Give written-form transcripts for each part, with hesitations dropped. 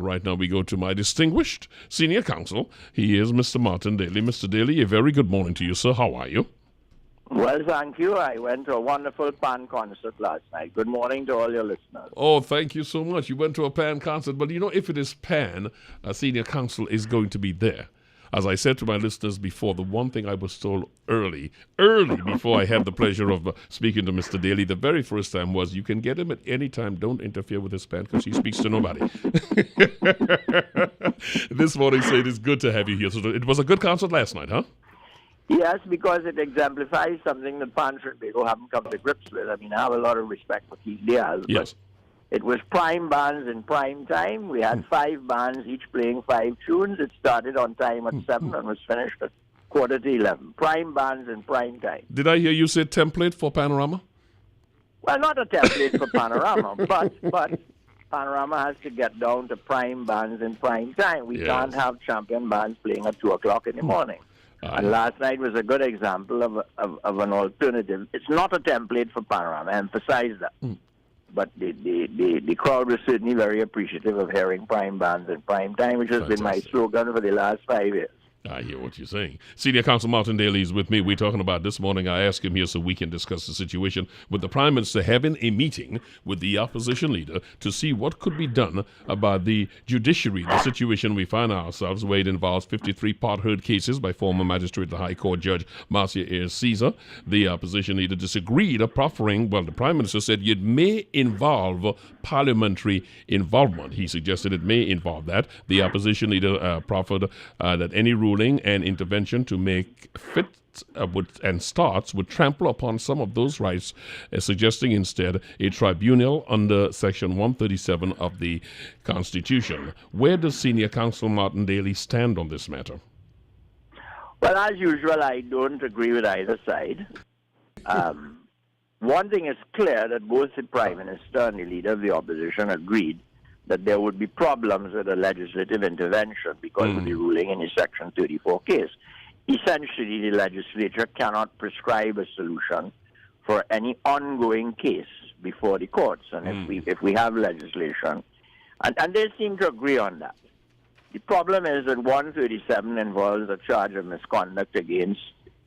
Right now we go to my distinguished senior counsel. He is Mr. Martin Daly. Mr. Daly, a very good morning to you, sir. How are you? Well, thank you. I went to a wonderful pan concert last night. Good morning to all your listeners. Oh, thank you so much. You went to a pan concert. But, if it is pan, a senior counsel is going to be there. As I said to my listeners before, the one thing I was told early before I had the pleasure of speaking to Mr. Daly, the very first time was, you can get him at any time. Don't interfere with his pan because he speaks to nobody. This morning, so it is good to have you here. So it was a good concert last night, huh? Yes, because it exemplifies something that Pan Trinidad haven't come to grips with. I mean, I have a lot of respect for Keith Diaz. Yes. It was prime bands in prime time. We had 5 bands, each playing 5 tunes. It started on time at 7 and was finished at 11:15. Prime bands in prime time. Did I hear you say template for Panorama? Well, not a template for Panorama, but Panorama has to get down to prime bands in prime time. We can't have champion bands playing at 2 o'clock in the morning. And last night was a good example of an alternative. It's not a template for Panorama, I emphasize that. But the crowd was certainly very appreciative of hearing prime bands in prime time, which has been my slogan for the last 5 years. I hear what you're saying. Senior Counsel Martin Daly is with me. We're talking about this morning. I asked him here so we can discuss the situation with the Prime Minister having a meeting with the opposition leader to see what could be done about the judiciary, the situation we find ourselves where it involves 53 part-heard cases by former magistrate, the High Court Judge Marcia Ayres Caesar. The opposition leader disagreed, proffering, the Prime Minister said it may involve parliamentary involvement. He suggested it may involve that. The opposition leader proffered that any ruling and intervention to make fit and starts would trample upon some of those rights, suggesting instead a tribunal under Section 137 of the Constitution. Where does Senior Counsel Martin Daly stand on this matter? Well, as usual, I don't agree with either side. One thing is clear, that both the Prime Minister and the Leader of the Opposition agreed that there would be problems with a legislative intervention because of the ruling in the Section 34 case. Essentially, the legislature cannot prescribe a solution for any ongoing case before the courts. And if we have legislation, and they seem to agree on that. The problem is that 137 involves a charge of misconduct against,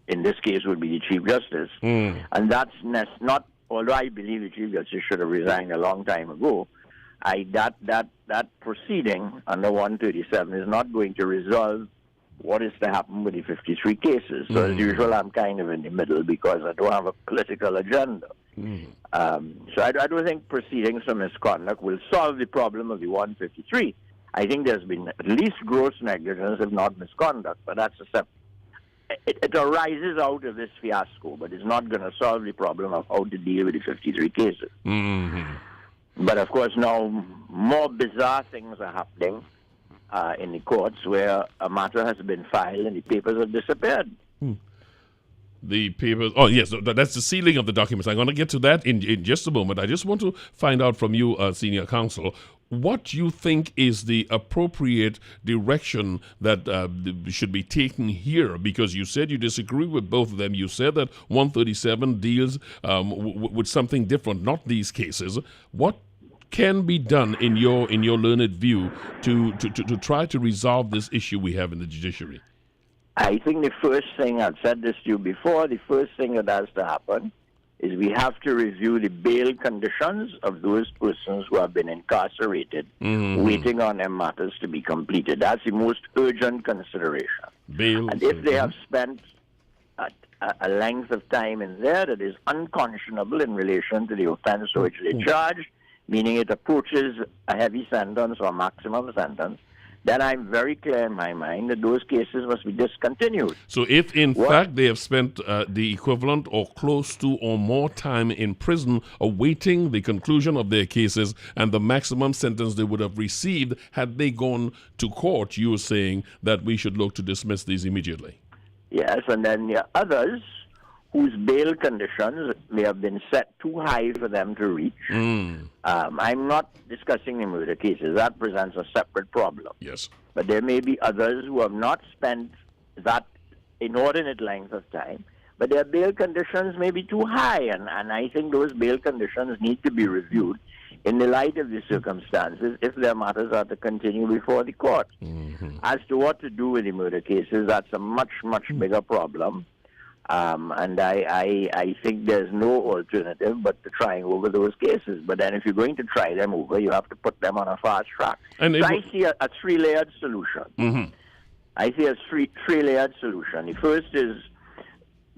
in this case, would be the Chief Justice. And that's not, although I believe the Chief Justice should have resigned a long time ago, that proceeding under 137 is not going to resolve what is to happen with the 53 cases. So as usual, I'm kind of in the middle because I don't have a political agenda. So I don't think proceedings for misconduct will solve the problem of the 153. I think there's been at least gross negligence, if not misconduct, but that's a step. It arises out of this fiasco, but it's not going to solve the problem of how to deal with the 53 cases. But of course, now more bizarre things are happening in the courts where a matter has been filed and the papers have disappeared. The papers, yes, that's the sealing of the documents. I'm going to get to that in just a moment. I just want to find out from you, Senior Counsel, what you think is the appropriate direction that should be taken here, because you said you disagree with both of them. You said that 137 deals with something different, not these cases. What can be done in your learned view to try to resolve this issue we have in the judiciary? I think the first thing, I've said this to you before, the first thing that has to happen is we have to review the bail conditions of those persons who have been incarcerated, waiting on their matters to be completed. That's the most urgent consideration. Bail, and if they have spent a length of time in there that is unconscionable in relation to the offense to which they charged, meaning it approaches a heavy sentence or maximum sentence, then I'm very clear in my mind that those cases must be discontinued. So if in fact they have spent the equivalent or close to or more time in prison awaiting the conclusion of their cases and the maximum sentence they would have received had they gone to court, you're saying that we should look to dismiss these immediately? Yes, and then there are others whose bail conditions may have been set too high for them to reach. I'm not discussing the murder cases. That presents a separate problem. Yes. But there may be others who have not spent that inordinate length of time, but their bail conditions may be too high, and I think those bail conditions need to be reviewed in the light of the circumstances, if their matters are to continue before the court. As to what to do with the murder cases, that's a much, much bigger problem. And I think there's no alternative but to trying over those cases. But then if you're going to try them over, you have to put them on a fast track. And so I see a three-layered solution. I see a three-layered solution. The first is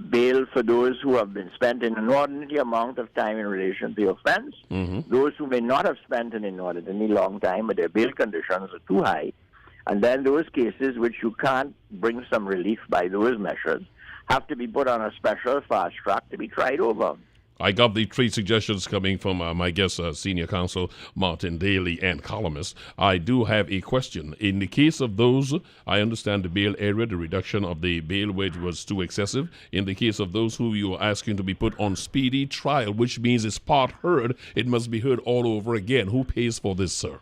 bail for those who have been spent an inordinate amount of time in relation to the offense. Those who may not have spent an inordinately long time, but their bail conditions are too high. And then those cases which you can't bring some relief by those measures have to be put on a special fast track to be tried over. I got the three suggestions coming from my guest, Senior Counsel Martin Daly, and columnist. I do have a question. In the case of those, I understand the bail area, the reduction of the bail wage was too excessive. In the case of those who you are asking to be put on speedy trial, which means it's part heard, it must be heard all over again. Who pays for this, sir?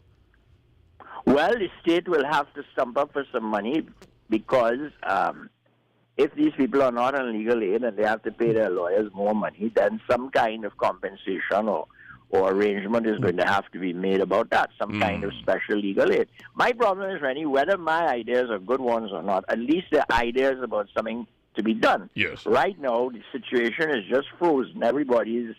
Well, the state will have to stump up for some money because if these people are not on legal aid and they have to pay their lawyers more money, then some kind of compensation or arrangement is going to have to be made about that, some kind of special legal aid. My problem is, Rennie, whether my ideas are good ones or not, at least they're ideas about something to be done. Yes. Right now, the situation is just frozen. Everybody is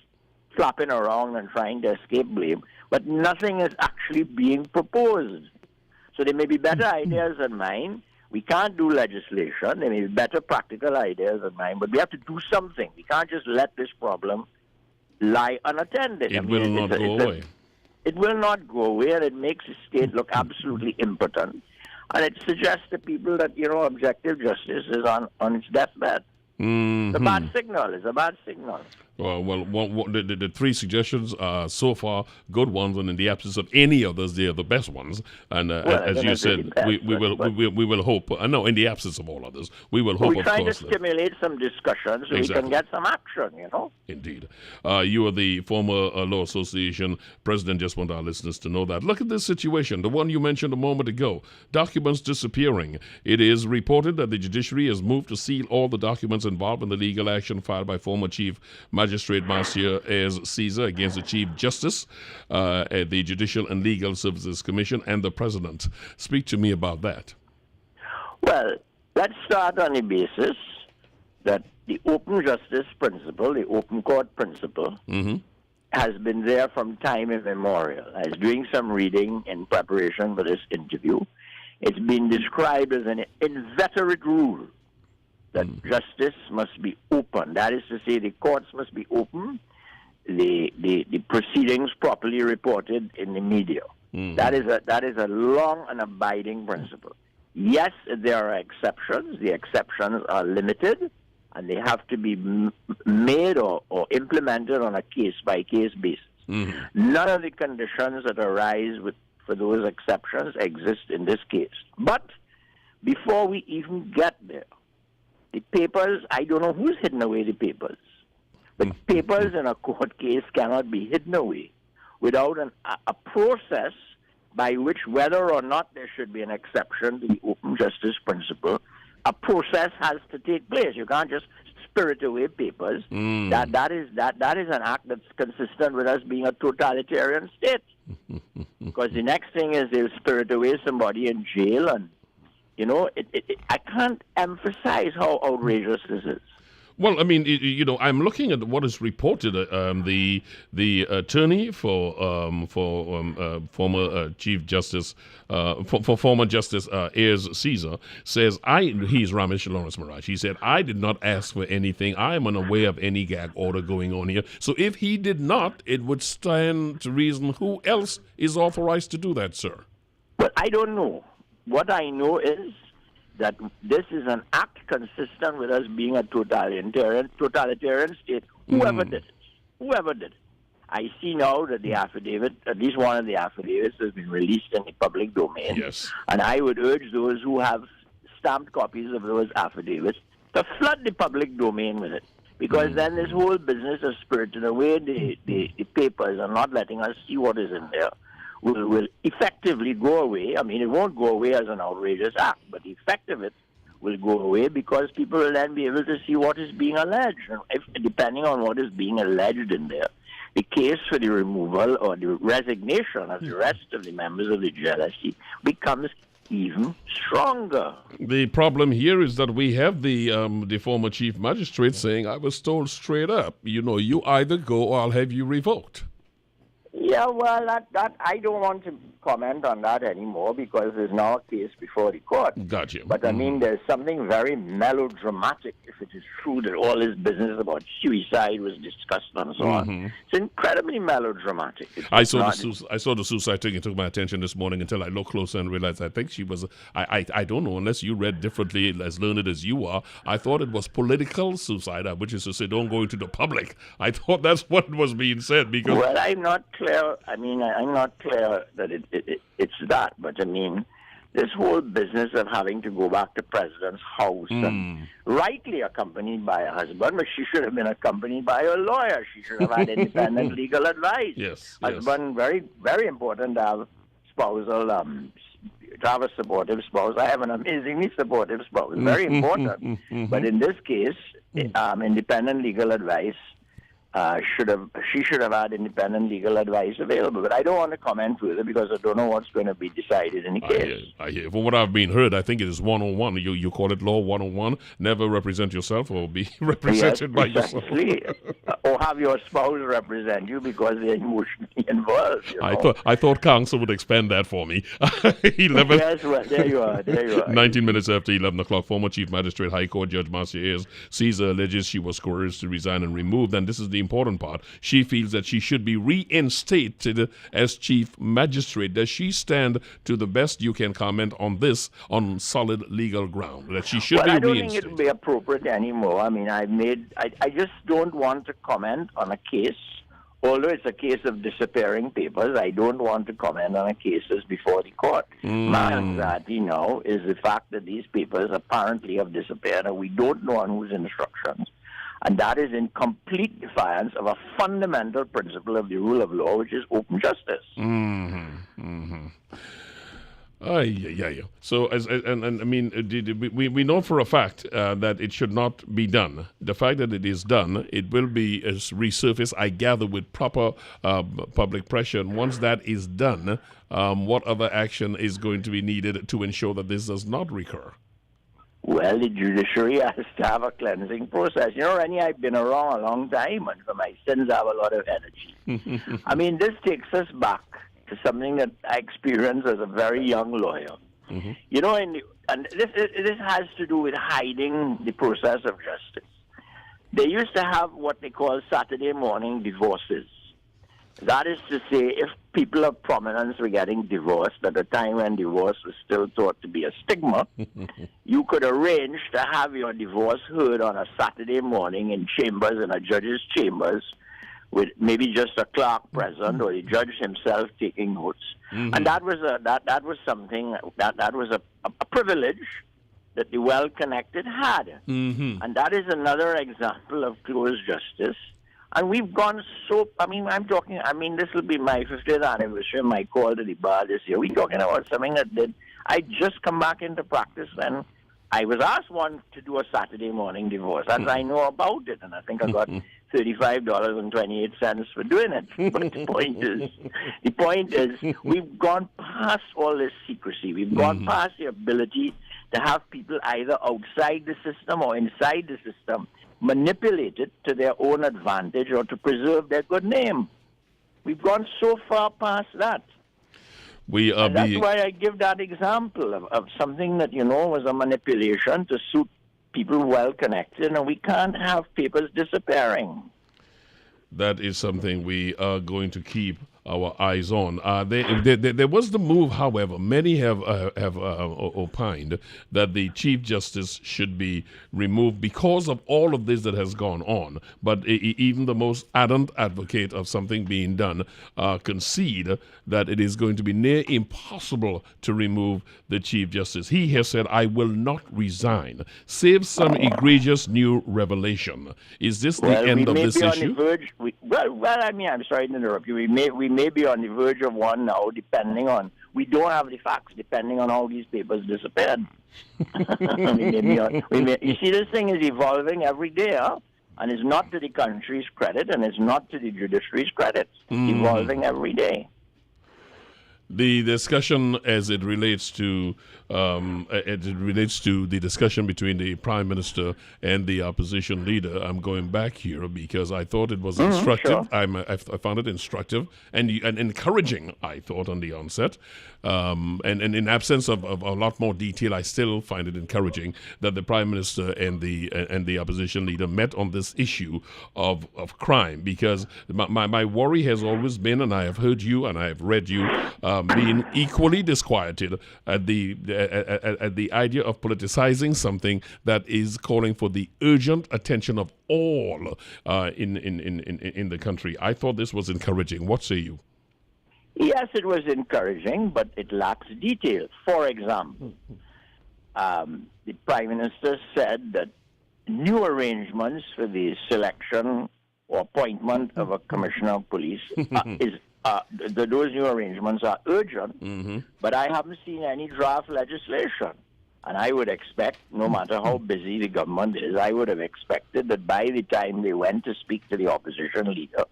flopping around and trying to escape blame, but nothing is actually being proposed. So there may be better ideas than mine. We can't do legislation. There may be better practical ideas than mine, but we have to do something. We can't just let this problem lie unattended. It will not go away. It will not go away, and it makes the state look absolutely impotent. And it suggests to people that, objective justice is on its deathbed. It's a bad signal. It's a bad signal. Well, the three suggestions are so far good ones, and in the absence of any others, they are the best ones. And as you said, we will hope. No, in the absence of all others, we will hope. We're trying to stimulate some discussion so we can get some action. Indeed, you are the former Law Association president. Just want our listeners to know that. Look at this situation, the one you mentioned a moment ago. Documents disappearing. It is reported that the Judiciary has moved to seal all the documents involved in the legal action filed by former Chief Magistrate Marcia Ayres Caesar against the Chief Justice at the Judicial and Legal Services Commission and the President. Speak to me about that. Well, let's start on the basis that the open justice principle, the open court principle, has been there from time immemorial. I was doing some reading in preparation for this interview. It's been described as an inveterate rule that justice must be open. That is to say, the courts must be open, the proceedings properly reported in the media. That is a long and abiding principle. Yes, there are exceptions. The exceptions are limited, and they have to be made or implemented on a case-by-case basis. None of the conditions that arise for those exceptions exist in this case. But before we even get there, the papers, I don't know who's hidden away the papers, but papers in a court case cannot be hidden away without a process by which, whether or not there should be an exception to the open justice principle, a process has to take place. You can't just spirit away papers. That is an act that's consistent with us being a totalitarian state. Because the next thing is they'll spirit away somebody in jail, and I can't emphasize how outrageous this is. Well, I mean, I'm looking at what is reported. The attorney for former Chief Justice, for former Justice Ayres Caesar says, he's Ramesh Lawrence Maraj. He said, I did not ask for anything. I am unaware of any gag order going on here. So if he did not, it would stand to reason who else is authorized to do that, sir? Well, I don't know. What I know is that this is an act consistent with us being a totalitarian state. Whoever did it. I see now that the affidavit, at least one of the affidavits, has been released in the public domain. Yes. And I would urge those who have stamped copies of those affidavits to flood the public domain with it. Because then this whole business of spiriting away the papers and not letting us see what is in there will effectively go away. I mean, it won't go away as an outrageous act, but the effect of it will go away because people will then be able to see what is being alleged. And depending on what is being alleged in there, the case for the removal or the resignation of the rest of the members of the GLSC becomes even stronger. The problem here is that we have the former chief magistrate saying, I was told straight up, you either go or I'll have you revoked. Yeah, well, that I don't want to comment on that anymore because there's now a case before the court. Gotcha. But I mean, there's something very melodramatic if it is true that all this business about suicide was discussed and so on. It's incredibly melodramatic. I saw the suicide thing. It took my attention this morning until I looked closer and realized I think she was. I don't know, unless you read differently, as learned as you are. I thought it was political suicide, which is to say, don't go into the public. I thought that's what was being said because. Well, I'm not clear. I mean, I'm not clear that it's that, but I mean, this whole business of having to go back to president's house and rightly accompanied by a husband, but she should have been accompanied by a lawyer. She should have had independent legal advice. Yes. Husband, very, very important to have spousal, to have a supportive spouse. I have an amazingly supportive spouse. Very important. But in this case, independent legal advice. She should have had independent legal advice available. But I don't want to comment further because I don't know what's going to be decided in the case. I hear. From what I've been heard, I think it is 101. You call it law 101. Never represent yourself or be represented by yourself. Or have your spouse represent you because they're emotionally involved. I thought counsel would expand that for me. 11. Yes, well, there you are. 19 minutes after 11 o'clock, former Chief Magistrate High Court Judge Marcia Ayers Caesar alleges she was coerced to resign and removed. And this is the important part. She feels that she should be reinstated as Chief Magistrate. Does she stand, to the best you can comment on this, on solid legal ground, that she should be reinstated? I don't think it would be appropriate anymore. I mean, I just don't want to comment on a case. Although it's a case of disappearing papers, I don't want to comment on a case that's before the court. My anxiety now is the fact that these papers apparently have disappeared and we don't know on whose instructions. And that is in complete defiance of a fundamental principle of the rule of law, which is open justice. Yeah. So, I mean, we know for a fact that it should not be done. The fact that it is done, it will be resurfaced, I gather, with proper public pressure. And once that is done, what other action is going to be needed to ensure that this does not recur? Well, the judiciary has to have a cleansing process. You know, Rennie, I've been around a long time, and for my sins, I have a lot of energy. I mean, this takes us back to something that I experienced as a very young lawyer. You know, and this has to do with hiding the process of justice. They used to have what they call Saturday morning divorces. That is to say, if people of prominence were getting divorced at a time when divorce was still thought to be a stigma, you could arrange to have your divorce heard on a Saturday morning in chambers, in a judge's chambers, with maybe just a clerk present or the judge himself taking notes. And that was something that was a privilege that the well-connected had. And that is another example of closed justice. And we've gone so, this will be my 50th anniversary of my call to the bar this year. We're talking about something that I just come back into practice when I was asked to do a Saturday morning divorce. And I know about it, and I think I got $35.28 for doing it. But the point is, we've gone past all this secrecy. We've gone past the ability to have people either outside the system or inside the system manipulate it to their own advantage or to preserve their good name. We've gone so far past that. That's why I give that example of something that, was a manipulation to suit people well connected, and we can't have papers disappearing. That is something we are going to keep our eyes on. There was the move, however, many have opined that the Chief Justice should be removed because of all of this that has gone on. But even the most ardent advocate of something being done concede that it is going to be near impossible to remove the Chief Justice. He has said, I will not resign, save some egregious new revelation. Is this the end of this issue? I'm sorry to interrupt you. We may be on the verge of one now, we don't have the facts, depending on how these papers disappeared. You see, this thing is evolving every day, huh? and it's not to the country's credit, and it's not to the judiciary's credit. It's evolving every day. The discussion as it relates to the discussion between the Prime Minister and the opposition leader, I'm going back here because I thought it was instructive. Sure. I found it instructive and encouraging, I thought, on the onset. And in absence of a lot more detail, I still find it encouraging that the Prime Minister and the opposition leader met on this issue of crime, because my worry has always been, and I have heard you and I have read you, being equally disquieted at the idea of politicizing something that is calling for the urgent attention of all in the country. I thought this was encouraging. What say you? Yes, it was encouraging, but it lacks detail. For example, the Prime Minister said that new arrangements for the selection or appointment of a commissioner of police those new arrangements are urgent, but I haven't seen any draft legislation. And I would expect, no matter how busy the government is, I would have expected that by the time they went to speak to the opposition leader,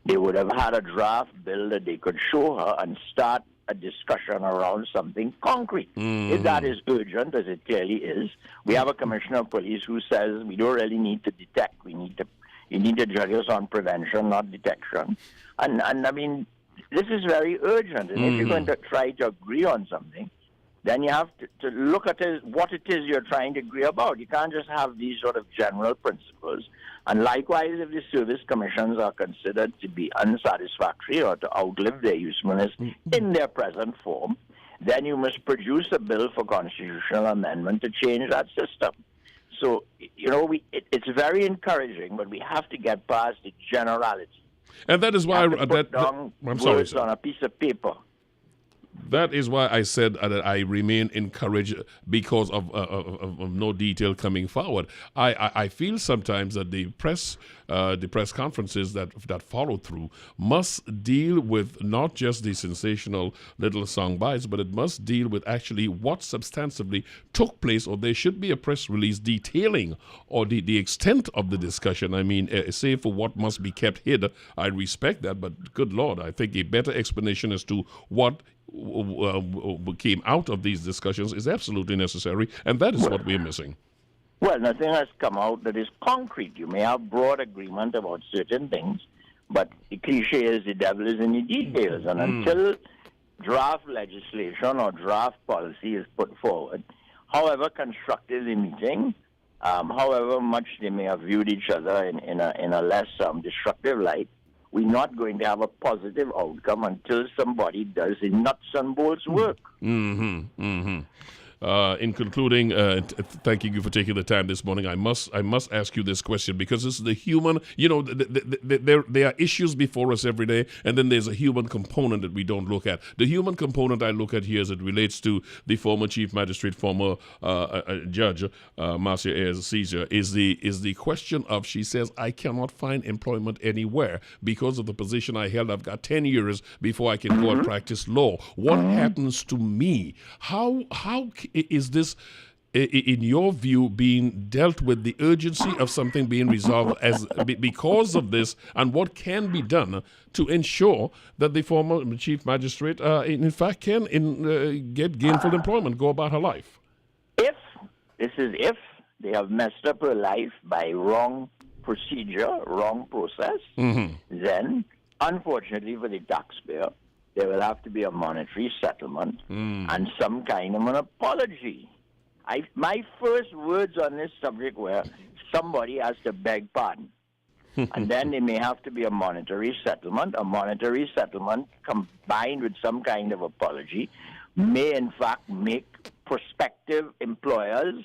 they would have had a draft bill that they could show her and start a discussion around something concrete. If that is urgent, as it clearly is, we have a commissioner of police who says we don't really need to detect. You need to judge us on prevention, not detection. And I mean, this is very urgent. And if you're going to try to agree on something, then you have to look at what it is you're trying to agree about. You can't just have these sort of general principles. And likewise, if the service commissions are considered to be unsatisfactory or to outlive their usefulness in their present form, then you must produce a bill for constitutional amendment to change that system. So, it's very encouraging, but we have to get past the generality. And that is why I'm sorry, on a piece of paper. That is why I said that I remain encouraged because of no detail coming forward. I feel sometimes that the press conferences that follow through must deal with not just the sensational little song bites, but it must deal with actually what substantively took place, or there should be a press release detailing or the extent of the discussion. I mean, save for what must be kept hid. I respect that, but good Lord, I think a better explanation as to what came out of these discussions is absolutely necessary, and that is what we're missing. Well, nothing has come out that is concrete. You may have broad agreement about certain things, but the cliche is the devil is in the details. And until draft legislation or draft policy is put forward, however constructive the meeting, however much they may have viewed each other in a less destructive light, we're not going to have a positive outcome until somebody does the nuts and bolts work. In concluding, thanking you for taking the time this morning. I must ask you this question, because this is the human. There are issues before us every day, and then there's a human component that we don't look at. The human component I look at here, as it relates to the former chief magistrate, former judge, Marcia Ayers Caesar, is the question of, she says, I cannot find employment anywhere because of the position I held. I've got 10 years before I can go and practice law. What happens to me? How is this, in your view, being dealt with, the urgency of something being resolved because of this, and what can be done to ensure that the former chief magistrate, in fact, can get gainful employment, go about her life? If they have messed up her life by wrong procedure, wrong process, then, unfortunately for the taxpayer, there will have to be a monetary settlement and some kind of an apology. My first words on this subject were, somebody has to beg pardon. And then there may have to be a monetary settlement. A monetary settlement combined with some kind of apology may in fact make prospective employers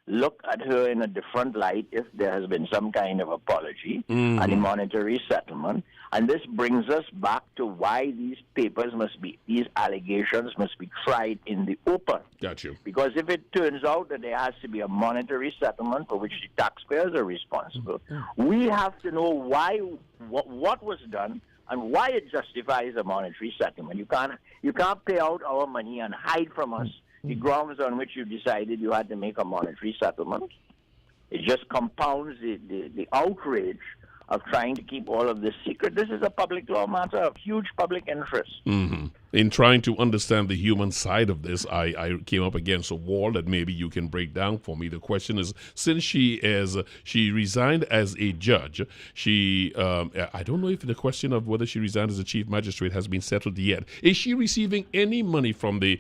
look at her in a different light if there has been some kind of apology and a monetary settlement. And this brings us back to why these allegations must be tried in the open. Got you. Because if it turns out that there has to be a monetary settlement for which the taxpayers are responsible, we have to know what was done and why it justifies a monetary settlement. You can't pay out our money and hide from us the grounds on which you decided you had to make a monetary settlement. It just compounds the outrage of trying to keep all of this secret. This is a public law matter of huge public interest. Mm-hmm. In trying to understand the human side of this, I came up against a wall that maybe you can break down for me. The question is, since she resigned as a judge, I don't know if the question of whether she resigned as a chief magistrate has been settled yet. Is she receiving any money from the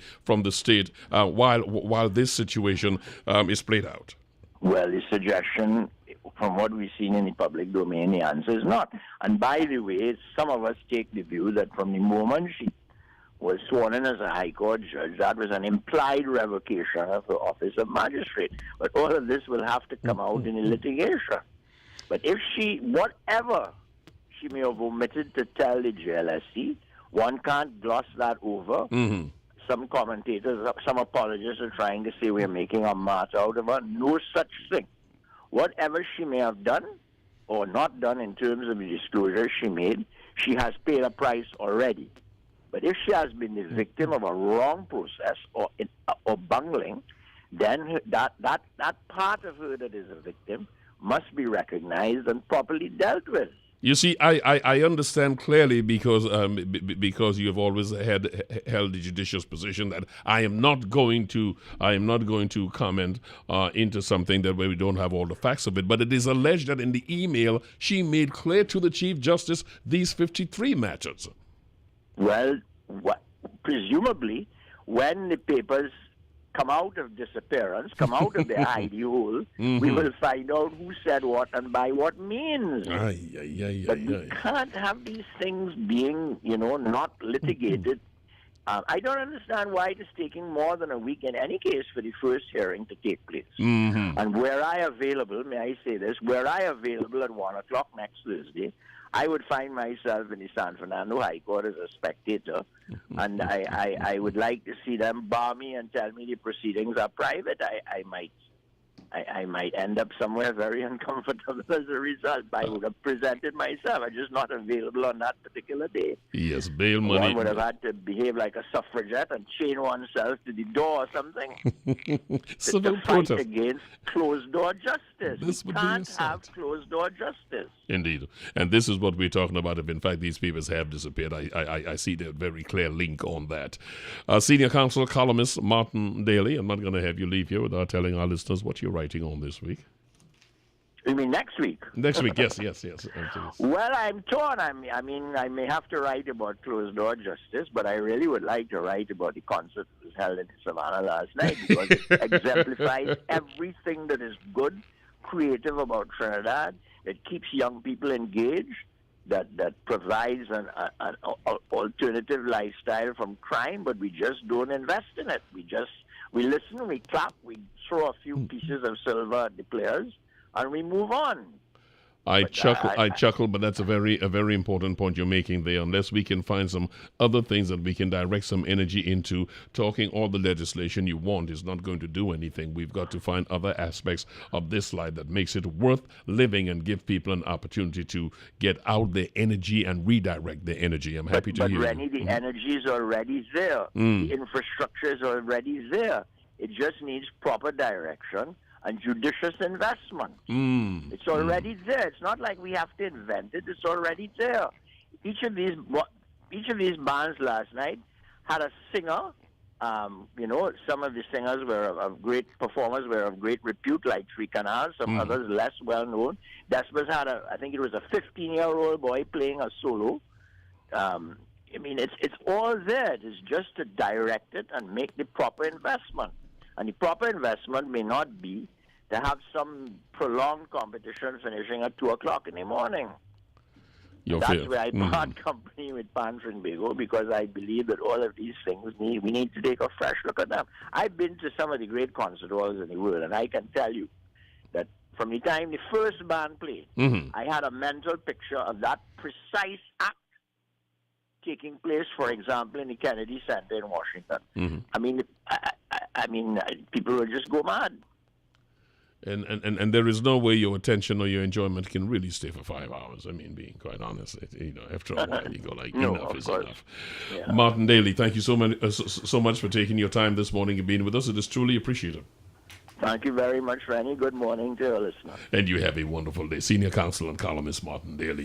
state while this situation is played out? Well, the suggestion, from what we've seen in the public domain, the answer is not. And by the way, some of us take the view that from the moment she was sworn in as a High Court judge, that was an implied revocation of her office of magistrate. But all of this will have to come out in the litigation. But if whatever she may have omitted to tell the JLSC, one can't gloss that over. Mm-hmm. Some commentators, some apologists are trying to say we're making a martyr out of her. No such thing. Whatever she may have done or not done in terms of the disclosure she made, she has paid a price already. But if she has been the victim of a wrong process or bungling, then that part of her that is a victim must be recognized and properly dealt with. You see, I understand clearly because you have always held the judicious position that I am not going to comment into something that where we don't have all the facts of it. But it is alleged that in the email she made clear to the Chief Justice these 53 matters. Well, presumably, when the papers come out of disappearance, come out of their hidey hole, mm-hmm. we will find out who said what and by what means. But we can't have these things being, not litigated. I don't understand why it is taking more than a week in any case for the first hearing to take place. Mm-hmm. And were I available, may I say this, were I available at 1 o'clock next Thursday, I would find myself in the San Fernando High Court as a spectator, and I would like to see them bar me and tell me the proceedings are private. I might end up somewhere very uncomfortable as a result. I would have presented myself. I'm just not available on that particular day. Yes, bail money. One would have had to behave like a suffragette and chain oneself to the door or something to fight against closed-door justice. We can't have closed-door justice. Indeed. And this is what we're talking about. If, in fact, these papers have disappeared, I see the very clear link on that. Senior counsel columnist Martin Daly, I'm not going to have you leave here without telling our listeners what you're writing on this week. You mean next week? Next week, yes. Well, I'm torn. I may have to write about closed-door justice, but I really would like to write about the concert that was held in Savannah last night because it exemplifies everything that is good, creative about Trinidad, that keeps young people engaged, that provides an alternative lifestyle from crime, but we just don't invest in it. We listen, we clap, we throw a few pieces of silver at the players, and we move on. I chuckle, but that's a very important point you're making there. Unless we can find some other things that we can direct some energy into, talking all the legislation you want is not going to do anything. We've got to find other aspects of this life that makes it worth living and give people an opportunity to get out their energy and redirect their energy. I'm happy to hear. But Rennie, the energy is already there. The infrastructure is already there. It just needs proper direction and judicious investment. It's already there. It's not like we have to invent it. It's already there. Each of these bands last night had a singer. Some of the singers were of great performers, were of great repute, like Three Canals. Some others less well known. Despas had I think it was a 15-year-old boy playing a solo. It's all there. It's just to direct it and make the proper investment. And the proper investment may not be to have some prolonged competition finishing at 2 o'clock in the morning. That's where I part company with Tobago, because I believe that all of these things we need to take a fresh look at them. I've been to some of the great concert halls in the world, and I can tell you that from the time the first band played, I had a mental picture of that precise act taking place, for example, in the Kennedy Center in Washington. People will just go mad. And there is no way your attention or your enjoyment can really stay for 5 hours. Being quite honest, after a while you go like, enough is enough. Yeah. Martin Daly, thank you so much for taking your time this morning and being with us. It is truly appreciated. Thank you very much, Rennie. Good morning to your listeners. And you have a wonderful day. Senior Counsel and columnist Martin Daly.